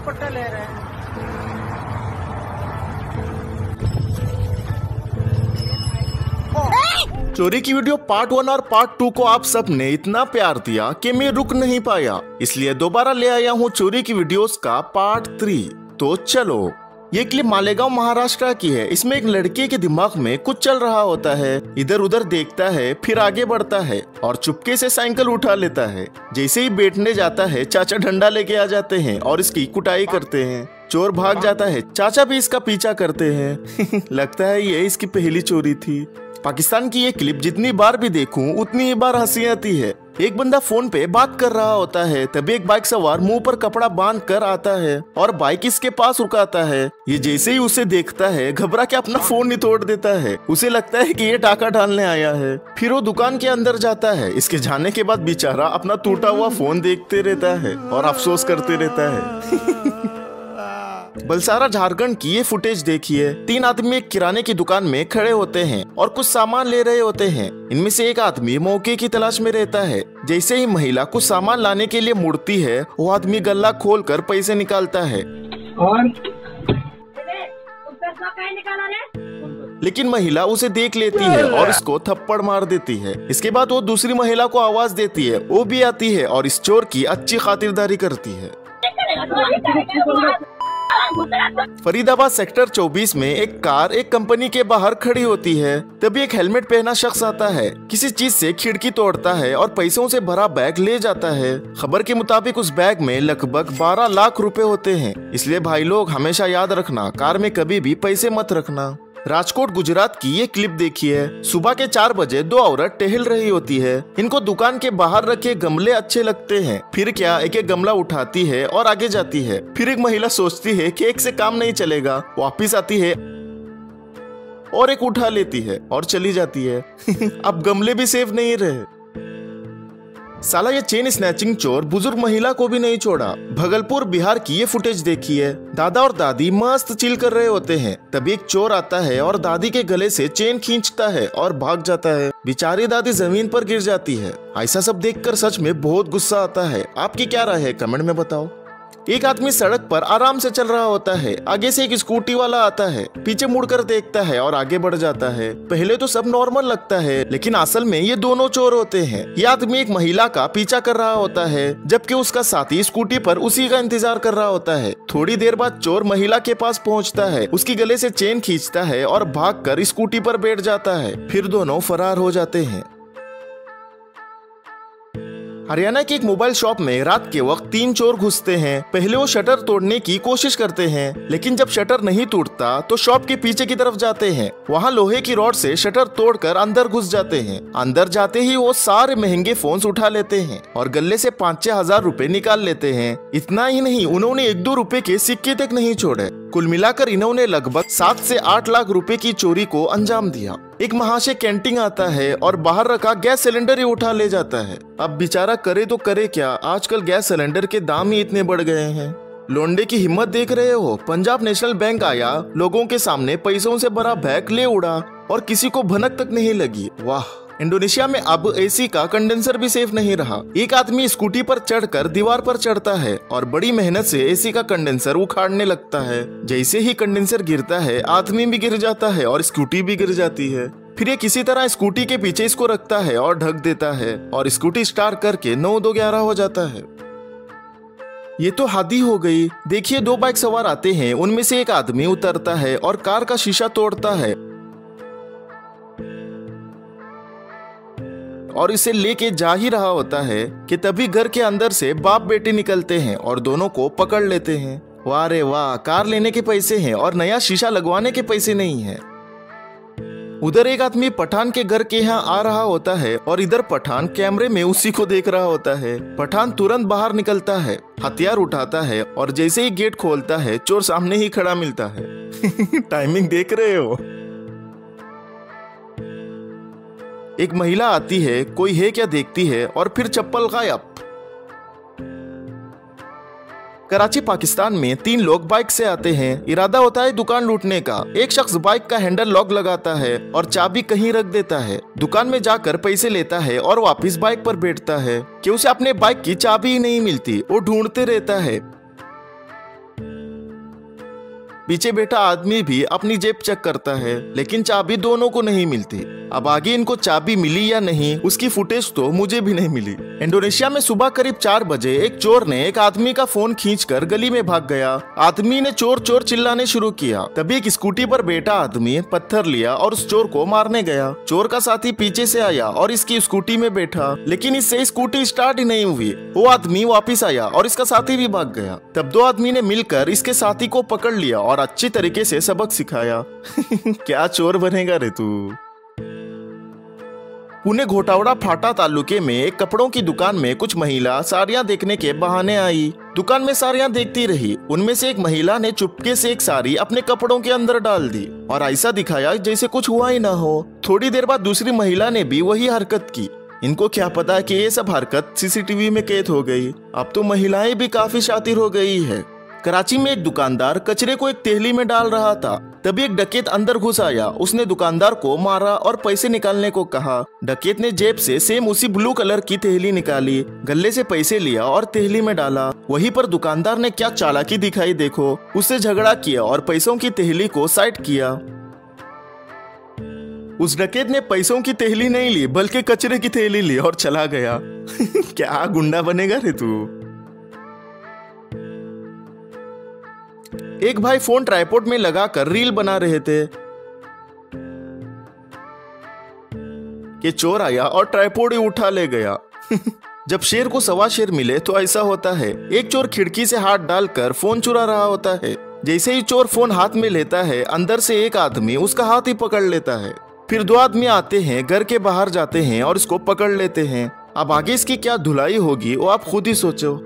दुपट्टा ले रहे हैं। चोरी की वीडियो पार्ट 1 और पार्ट 2 को आप सब ने इतना प्यार दिया कि मैं रुक नहीं पाया, इसलिए दोबारा ले आया हूँ चोरी की वीडियोस का पार्ट 3। तो चलो, ये क्लिप मालेगांव महाराष्ट्र की है। इसमें एक लड़के के दिमाग में कुछ चल रहा होता है, इधर उधर देखता है, फिर आगे बढ़ता है और चुपके से साइकिल उठा लेता है। जैसे ही बैठने जाता है, चाचा डंडा लेके आ जाते हैं और इसकी कुटाई करते हैं। चोर भाग जाता है, चाचा भी इसका पीछा करते हैं। लगता है ये इसकी पहली चोरी थी। पाकिस्तान की ये क्लिप जितनी बार भी देखूं उतनी ही बार हंसी आती है। एक बंदा फोन पे बात कर रहा होता है, तभी एक बाइक सवार मुंह पर कपड़ा बांध कर आता है और बाइक इसके पास रुकाता है। ये जैसे ही उसे देखता है, घबरा के अपना फोन ही तोड़ देता है। उसे लगता है कि ये टाका डालने आया है। फिर वो दुकान के अंदर जाता है। इसके जाने के बाद बेचारा अपना टूटा हुआ फोन देखते रहता है और अफसोस करते रहता है। बलसारा झारखंड की ये फुटेज देखिए। 3 आदमी एक किराने की दुकान में खड़े होते हैं और कुछ सामान ले रहे होते हैं। इनमें से एक आदमी मौके की तलाश में रहता है। जैसे ही महिला कुछ सामान लाने के लिए मुड़ती है, वो आदमी गल्ला खोलकर पैसे निकालता है और लेकिन महिला उसे देख लेती है और इसको थप्पड़ मार देती है। इसके बाद वो दूसरी महिला को आवाज देती है, वो भी आती है और इस चोर की अच्छी खातिरदारी करती है। फरीदाबाद सेक्टर 24 में एक कार एक कंपनी के बाहर खड़ी होती है। तभी एक हेलमेट पहना शख्स आता है, किसी चीज से खिड़की तोड़ता है और पैसों से भरा बैग ले जाता है। खबर के मुताबिक उस बैग में लगभग 12 लाख रुपए होते हैं। इसलिए भाई लोग हमेशा याद रखना, कार में कभी भी पैसे मत रखना। राजकोट गुजरात की ये क्लिप देखिए। सुबह के 4 बजे 2 औरत टहल रही होती है। इनको दुकान के बाहर रखे गमले अच्छे लगते हैं। फिर क्या, एक एक गमला उठाती है और आगे जाती है। फिर एक महिला सोचती है कि एक से काम नहीं चलेगा, वापिस आती है और एक उठा लेती है और चली जाती है। अब गमले भी सेफ नहीं रहे। साला ये चेन स्नैचिंग चोर बुजुर्ग महिला को भी नहीं छोड़ा। भगलपुर बिहार की ये फुटेज देखिए। दादा और दादी मस्त चिल कर रहे होते हैं। तभी एक चोर आता है और दादी के गले से चेन खींचता है और भाग जाता है। बेचारी दादी जमीन पर गिर जाती है। ऐसा सब देखकर सच में बहुत गुस्सा आता है। आपकी क्या राय है, कमेंट में बताओ। एक आदमी सड़क पर आराम से चल रहा होता है। आगे से एक स्कूटी वाला आता है, पीछे मुड़कर देखता है और आगे बढ़ जाता है। पहले तो सब नॉर्मल लगता है, लेकिन असल में ये दोनों चोर होते हैं। ये आदमी एक महिला का पीछा कर रहा होता है, जबकि उसका साथी स्कूटी पर उसी का इंतजार कर रहा होता है। थोड़ी देर बाद चोर महिला के पास पहुँचता है, उसकी गले से चेन खींचता है और भागकर स्कूटी पर बैठ जाता है। फिर दोनों फरार हो जाते हैं। हरियाणा की एक मोबाइल शॉप में रात के वक्त 3 चोर घुसते हैं। पहले वो शटर तोड़ने की कोशिश करते हैं, लेकिन जब शटर नहीं टूटता तो शॉप के पीछे की तरफ जाते हैं। वहाँ लोहे की रॉड से शटर तोड़कर अंदर घुस जाते हैं। अंदर जाते ही वो सारे महंगे फोन्स उठा लेते हैं और गले से 5-6 हजार रुपए निकाल लेते हैं। इतना ही नहीं, उन्होंने 1-2 रुपए के सिक्के तक नहीं छोड़े। कुल मिलाकर इन्होंने लगभग 7 से 8 लाख रुपए की चोरी को अंजाम दिया। एक महाशय कैंटीन आता है और बाहर रखा गैस सिलेंडर ही उठा ले जाता है। अब बेचारा करे तो करे क्या, आजकल गैस सिलेंडर के दाम ही इतने बढ़ गए हैं। लोंडे की हिम्मत देख रहे हो। पंजाब नेशनल बैंक आया, लोगों के सामने पैसों से भरा बैग ले उड़ा और किसी को भनक तक नहीं लगी। वाह। इंडोनेशिया में अब एसी का कंडेंसर भी सेफ नहीं रहा। एक आदमी स्कूटी पर चढ़कर दीवार पर चढ़ता है और बड़ी मेहनत से एसी का कंडेंसर उखाड़ने लगता है। जैसे ही कंडेंसर गिरता है, आदमी भी गिर जाता है और स्कूटी भी गिर जाती है। फिर ये किसी तरह स्कूटी के पीछे इसको रखता है और ढक देता है और स्कूटी स्टार्ट करके 9-2-11 हो जाता है। ये तो हद हो गई। देखिए, 2 बाइक सवार आते हैं। उनमें से एक आदमी उतरता है और कार का शीशा तोड़ता है और इसे लेके जा ही रहा होता है कि तभी घर के अंदर से बाप बेटे निकलते हैं और दोनों को पकड़ लेते हैं। वाह रे वाह, कार लेने के पैसे हैं और नया शीशा लगवाने के पैसे नहीं हैं। उधर एक आदमी पठान के घर के यहाँ आ रहा होता है और इधर पठान कैमरे में उसी को देख रहा होता है। पठान तुरंत बाहर निकलता है, हथियार उठाता है और जैसे ही गेट खोलता है, चोर सामने ही खड़ा मिलता है। टाइमिंग देख रहे हो। एक महिला आती है, कोई है क्या देखती है और फिर चप्पल गायब। कराची पाकिस्तान में 3 लोग बाइक से आते हैं। इरादा होता है दुकान लूटने का। एक शख्स बाइक का हैंडल लॉक लगाता है और चाबी कहीं रख देता है। दुकान में जाकर पैसे लेता है और वापस बाइक पर बैठता है कि उसे अपने बाइक की चाबी ही नहीं मिलती। वो ढूंढते रहता है। पीछे बैठा आदमी भी अपनी जेब चेक करता है, लेकिन चाबी दोनों को नहीं मिलती। अब आगे इनको चाबी मिली या नहीं उसकी फुटेज तो मुझे भी नहीं मिली। इंडोनेशिया में सुबह करीब 4 बजे एक चोर ने एक आदमी का फोन खींचकर गली में भाग गया। आदमी ने चोर चोर चिल्लाने शुरू किया। तभी एक स्कूटी पर बैठा आदमी पत्थर लिया और उस चोर को मारने गया। चोर का साथी पीछे से आया और इसकी स्कूटी में बैठा, लेकिन इससे स्कूटी स्टार्ट ही नहीं हुई। वो आदमी वापिस आया और इसका साथी भी भाग गया। तब 2 आदमी ने मिलकर इसके साथी को पकड़ लिया और अच्छी तरीके से सबक सिखाया। क्या चोर बनेगा रे तू। पुणे घोटावड़ा फाटा तालुके में एक कपड़ों की दुकान में कुछ महिला साड़ियां देखने के बहाने आई। दुकान में साड़ियां देखती रही। उनमें से एक महिला ने चुपके से एक साड़ी अपने कपड़ों के अंदर डाल दी और ऐसा दिखाया जैसे कुछ हुआ ही ना हो। थोड़ी देर बाद दूसरी महिला ने भी वही हरकत की। इनको क्या पता कि ये सब हरकत सीसीटीवी में कैद हो गई। अब तो महिलाएं भी काफी शातिर हो गई है। कराची में एक दुकानदार कचरे को एक थैली में डाल रहा था। तभी एक डकैत अंदर घुस आया। उसने दुकानदार को मारा और पैसे निकालने को कहा। डकैत ने जेब से सेम उसी ब्लू कलर की थैली निकाली, गले से पैसे लिया और थैली में डाला। वहीं पर दुकानदार ने क्या चालाकी दिखाई देखो। उससे झगड़ा किया और पैसों की थैली को साइड किया। उस डकैत ने पैसों की थैली नहीं ली बल्कि कचरे की थैली ली और चला गया। क्या गुंडा बनेगा रे तू। एक भाई फोन ट्राइपॉड में लगाकर रील बना रहे थे कि चोर आया और ट्राइपॉड ही उठा ले गया। जब शेर को सवा शेर मिले तो ऐसा होता है। एक चोर खिड़की से हाथ डालकर फोन चुरा रहा होता है। जैसे ही चोर फोन हाथ में लेता है, अंदर से एक आदमी उसका हाथ ही पकड़ लेता है। फिर 2 आदमी आते हैं, घर के बाहर जाते हैं और इसको पकड़ लेते हैं। अब आगे इसकी क्या धुलाई होगी वो आप खुद ही सोचो।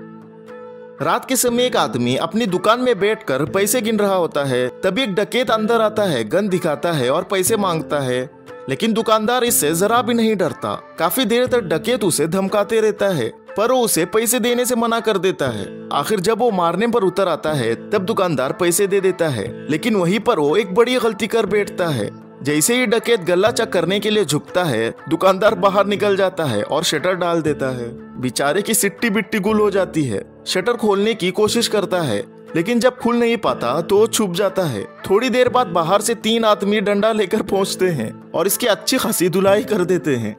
रात के समय एक आदमी अपनी दुकान में बैठकर पैसे गिन रहा होता है। तभी एक डकैत अंदर आता है, गन दिखाता है और पैसे मांगता है, लेकिन दुकानदार इससे जरा भी नहीं डरता। काफी देर तक डकैत उसे धमकाते रहता है, पर वो उसे पैसे देने से मना कर देता है। आखिर जब वो मारने पर उतर आता है तब दुकानदार पैसे दे देता है, लेकिन वहीं पर वो एक बड़ी गलती कर बैठता है। जैसे ही डकैत गल्ला चेक करने के लिए झुकता है, दुकानदार बाहर निकल जाता है और शटर डाल देता है। बेचारे की सिट्टी बिट्टी गुल हो जाती है। शटर खोलने की कोशिश करता है, लेकिन जब खुल नहीं पाता तो वो छुप जाता है। थोड़ी देर बाद बाहर से 3 आदमी डंडा लेकर पहुंचते हैं और इसकी अच्छी खासी धुलाई कर देते हैं।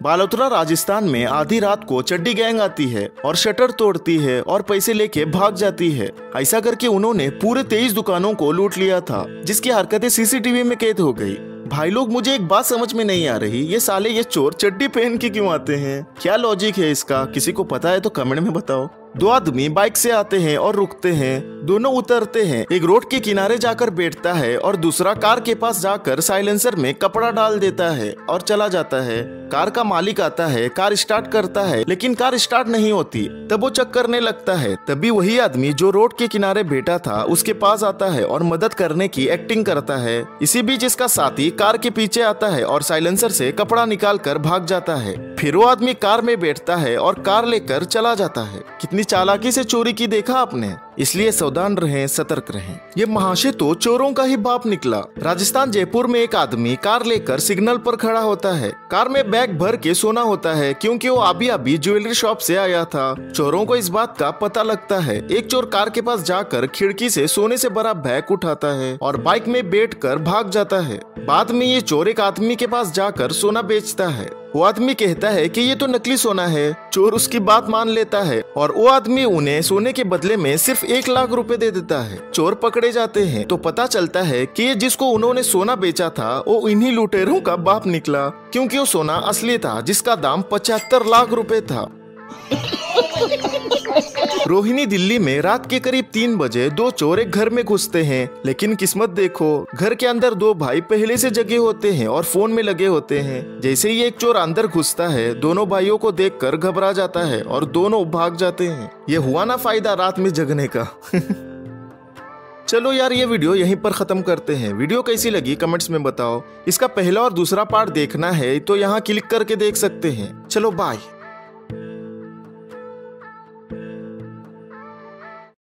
बालोतरा राजस्थान में आधी रात को चड्डी गैंग आती है और शटर तोड़ती है और पैसे लेके भाग जाती है। ऐसा करके उन्होंने पूरे 23 दुकानों को लूट लिया था, जिसकी हरकतें सीसीटीवी में कैद हो गई। भाई लोग, मुझे एक बात समझ में नहीं आ रही, ये साले ये चोर चड्डी पहन के क्यों आते हैं? क्या लॉजिक है इसका? किसी को पता है तो कमेंट में बताओ। 2 आदमी बाइक से आते हैं और रुकते हैं। दोनों उतरते हैं। एक रोड के किनारे जाकर बैठता है और दूसरा कार के पास जाकर साइलेंसर में कपड़ा डाल देता है और चला जाता है। कार का मालिक आता है, कार स्टार्ट करता है, लेकिन कार स्टार्ट नहीं होती। तब वो चेक करने लगता है। तभी वही आदमी जो रोड के किनारे बैठा था उसके पास आता है और मदद करने की एक्टिंग करता है। इसी बीच इसका साथी कार के पीछे आता है और साइलेंसर से कपड़ा निकाल कर भाग जाता है। फिर वो आदमी कार में बैठता है और कार लेकर चला जाता है। कितनी चालाकी से चोरी की देखा आपने। इसलिए सावधान रहें, सतर्क रहें। ये महाशय तो चोरों का ही बाप निकला। राजस्थान जयपुर में एक आदमी कार लेकर सिग्नल पर खड़ा होता है। कार में बैग भर के सोना होता है, क्योंकि वो अभी ज्वेलरी शॉप से आया था। चोरों को इस बात का पता लगता है। एक चोर कार के पास जाकर खिड़की से सोने से भरा बैग उठाता है और बाइक में बैठकर भाग जाता है। बाद में ये चोर एक आदमी के पास जाकर सोना बेचता है। वो आदमी कहता है कि ये तो नकली सोना है। चोर उसकी बात मान लेता है और वो आदमी उन्हें सोने के बदले में सिर्फ 1 लाख रुपए दे देता है। चोर पकड़े जाते हैं तो पता चलता है कि ये जिसको उन्होंने सोना बेचा था वो इन्हीं लुटेरों का बाप निकला, क्योंकि वो सोना असली था जिसका दाम 75 लाख रुपए था। रोहिणी दिल्ली में रात के करीब 3 बजे 2 चोर एक घर में घुसते हैं, लेकिन किस्मत देखो, घर के अंदर 2 भाई पहले से जगे होते हैं और फोन में लगे होते हैं। जैसे ही एक चोर अंदर घुसता है, दोनों भाइयों को देखकर घबरा जाता है और दोनों भाग जाते हैं। ये हुआ ना फायदा रात में जगने का। चलो यार, ये वीडियो यहीं पर खत्म करते हैं। वीडियो कैसी लगी कमेंट्स में बताओ। इसका पहला और दूसरा पार्ट देखना है तो यहाँ क्लिक करके देख सकते हैं। चलो बाय।